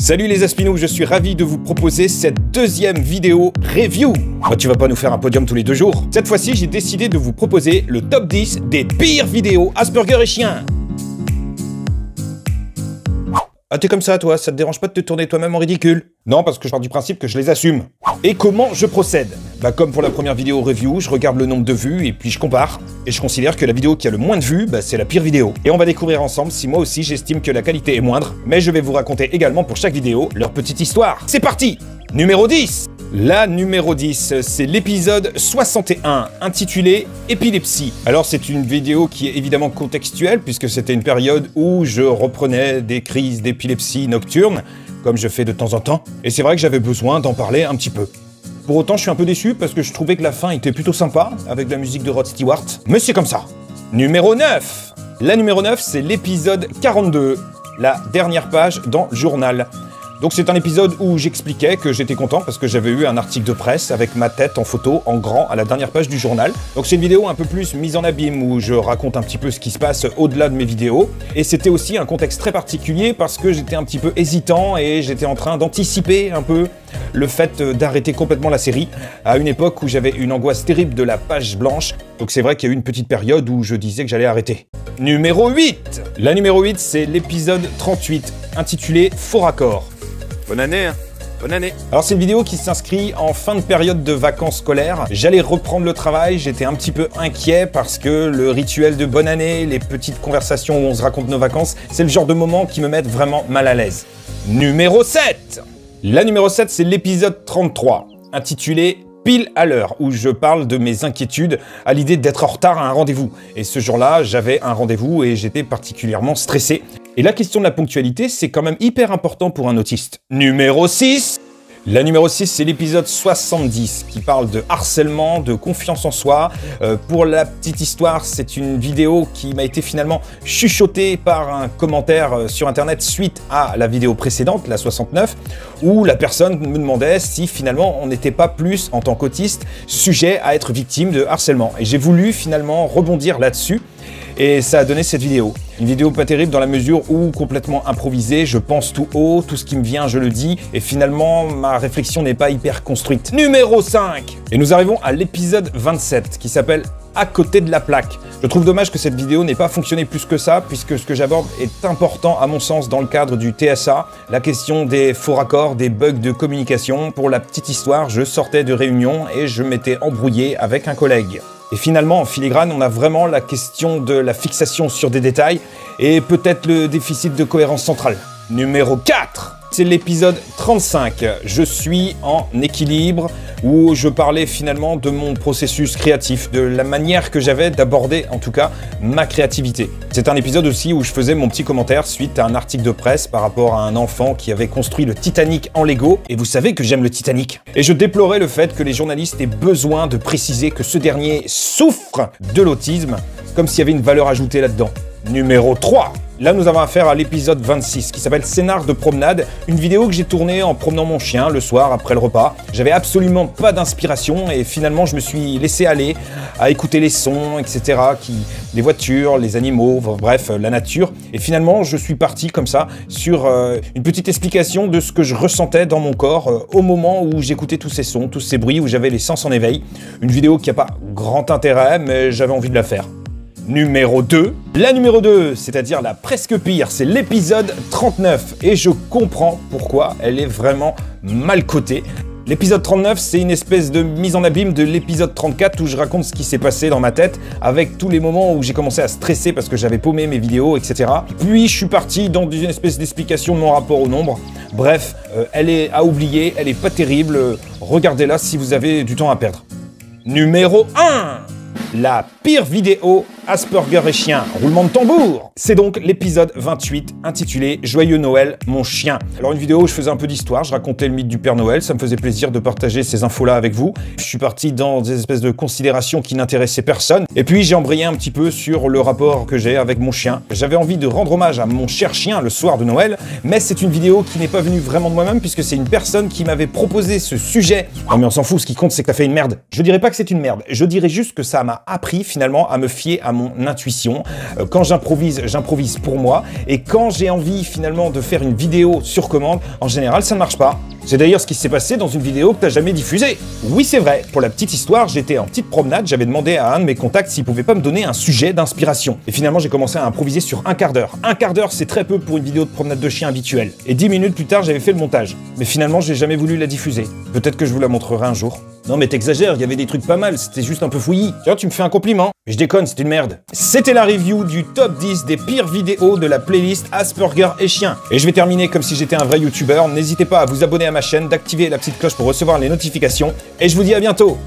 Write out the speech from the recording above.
Salut les Aspinous, je suis ravi de vous proposer cette deuxième vidéo review. Bah, tu vas pas nous faire un podium tous les 2 jours. Cette fois-ci, j'ai décidé de vous proposer le top 10 des pires vidéos Asperger et chien. Ah, t'es comme ça, toi? Ça te dérange pas de te tourner toi-même en ridicule? Non, parce que je pars du principe que je les assume. Et comment je procède? Bah, comme pour la première vidéo review, je regarde le nombre de vues et puis je compare. Et je considère que la vidéo qui a le moins de vues, bah, c'est la pire vidéo. Et on va découvrir ensemble si moi aussi j'estime que la qualité est moindre. Mais je vais vous raconter également pour chaque vidéo leur petite histoire. C'est parti! Numéro 10. La numéro 10, c'est l'épisode 61, intitulé « Épilepsie ». Alors c'est une vidéo qui est évidemment contextuelle, puisque c'était une période où je reprenais des crises d'épilepsie nocturne, comme je fais de temps en temps, et c'est vrai que j'avais besoin d'en parler un petit peu. Pour autant, je suis un peu déçu, parce que je trouvais que la fin était plutôt sympa, avec la musique de Rod Stewart, mais c'est comme ça. Numéro 9. La numéro 9, c'est l'épisode 42, la dernière page dans le journal. Donc c'est un épisode où j'expliquais que j'étais content parce que j'avais eu un article de presse avec ma tête en photo en grand à la dernière page du journal. Donc c'est une vidéo un peu plus mise en abîme où je raconte un petit peu ce qui se passe au-delà de mes vidéos. Et c'était aussi un contexte très particulier parce que j'étais un petit peu hésitant et j'étais en train d'anticiper un peu le fait d'arrêter complètement la série à une époque où j'avais une angoisse terrible de la page blanche. Donc c'est vrai qu'il y a eu une petite période où je disais que j'allais arrêter. Numéro 8. La numéro 8, c'est l'épisode 38 intitulé « Faux raccord ». Bonne année, hein. Bonne année. Alors c'est une vidéo qui s'inscrit en fin de période de vacances scolaires. J'allais reprendre le travail, j'étais un petit peu inquiet parce que le rituel de bonne année, les petites conversations où on se raconte nos vacances, c'est le genre de moment qui me mettent vraiment mal à l'aise. Numéro 7. La numéro 7, c'est l'épisode 33, intitulé Pile à l'heure, où je parle de mes inquiétudes à l'idée d'être en retard à un rendez-vous. Et ce jour-là, j'avais un rendez-vous et j'étais particulièrement stressé. Et la question de la ponctualité, c'est quand même hyper important pour un autiste. Numéro 6. La numéro 6, c'est l'épisode 70 qui parle de harcèlement, de confiance en soi. Pour la petite histoire, c'est une vidéo qui m'a été finalement chuchotée par un commentaire sur internet suite à la vidéo précédente, la 69, où la personne me demandait si finalement on n'était pas plus, en tant qu'autiste, sujet à être victime de harcèlement. Et j'ai voulu finalement rebondir là-dessus. Et ça a donné cette vidéo. Une vidéo pas terrible dans la mesure où, complètement improvisée, je pense tout haut, tout ce qui me vient, je le dis, et finalement, ma réflexion n'est pas hyper construite. Numéro 5. Et nous arrivons à l'épisode 27, qui s'appelle « À côté de la plaque ». Je trouve dommage que cette vidéo n'ait pas fonctionné plus que ça, puisque ce que j'aborde est important à mon sens dans le cadre du TSA, la question des faux raccords, des bugs de communication. Pour la petite histoire, je sortais de réunion et je m'étais embrouillé avec un collègue. Et finalement, en filigrane, on a vraiment la question de la fixation sur des détails et peut-être le déficit de cohérence centrale. Numéro 4. C'est l'épisode 35, je suis en équilibre, où je parlais finalement de mon processus créatif, de la manière que j'avais d'aborder en tout cas ma créativité. C'est un épisode aussi où je faisais mon petit commentaire suite à un article de presse par rapport à un enfant qui avait construit le Titanic en Lego, et vous savez que j'aime le Titanic. Et je déplorais le fait que les journalistes aient besoin de préciser que ce dernier souffre de l'autisme, comme s'il y avait une valeur ajoutée là-dedans. Numéro 3. Là, nous avons affaire à l'épisode 26 qui s'appelle Scénar de promenade, une vidéo que j'ai tournée en promenant mon chien le soir après le repas. J'avais absolument pas d'inspiration et finalement, je me suis laissé aller à écouter les sons, etc. Les voitures, les animaux, bref, la nature. Et finalement, je suis parti comme ça sur une petite explication de ce que je ressentais dans mon corps au moment où j'écoutais tous ces sons, tous ces bruits, où j'avais les sens en éveil. Une vidéo qui n'a pas grand intérêt, mais j'avais envie de la faire. Numéro 2. La numéro 2, c'est-à-dire la presque pire, c'est l'épisode 39. Et je comprends pourquoi elle est vraiment mal cotée. L'épisode 39, c'est une espèce de mise en abîme de l'épisode 34 où je raconte ce qui s'est passé dans ma tête avec tous les moments où j'ai commencé à stresser parce que j'avais paumé mes vidéos, etc. Puis je suis parti dans une espèce d'explication de mon rapport au nombre. Bref, elle est à oublier, elle est pas terrible. Regardez-la si vous avez du temps à perdre. Numéro 1. La pire vidéo Asperger et chien, roulement de tambour. C'est donc l'épisode 28 intitulé « Joyeux Noël, mon chien ». Alors une vidéo où je faisais un peu d'histoire, je racontais le mythe du Père Noël, ça me faisait plaisir de partager ces infos-là avec vous. Je suis parti dans des espèces de considérations qui n'intéressaient personne. Et puis j'ai embrayé un petit peu sur le rapport que j'ai avec mon chien. J'avais envie de rendre hommage à mon cher chien le soir de Noël, mais c'est une vidéo qui n'est pas venue vraiment de moi-même puisque c'est une personne qui m'avait proposé ce sujet. Non mais on s'en fout, ce qui compte c'est que t'as fait une merde. Je dirais pas que c'est une merde, je dirais juste que ça m'a appris finalement à me fier à mon intuition. Quand j'improvise, j'improvise pour moi. Et quand j'ai envie finalement de faire une vidéo sur commande, en général, ça ne marche pas. C'est d'ailleurs ce qui s'est passé dans une vidéo que t'as jamais diffusée. Oui, c'est vrai. Pour la petite histoire, j'étais en petite promenade, j'avais demandé à un de mes contacts s'il pouvait pas me donner un sujet d'inspiration. Et finalement, j'ai commencé à improviser sur un quart d'heure. Un quart d'heure, c'est très peu pour une vidéo de promenade de chien habituelle. Et 10 minutes plus tard, j'avais fait le montage. Mais finalement, j'ai jamais voulu la diffuser. Peut-être que je vous la montrerai un jour. Non mais t'exagères, il y avait des trucs pas mal, c'était juste un peu fouillis. Tiens, tu me fais un compliment. Mais je déconne, c'est une merde. C'était la review du top 10 des pires vidéos de la playlist Asperger et Chien. Et je vais terminer comme si j'étais un vrai youtubeur. N'hésitez pas à vous abonner à ma chaîne, d'activer la petite cloche pour recevoir les notifications. Et je vous dis à bientôt.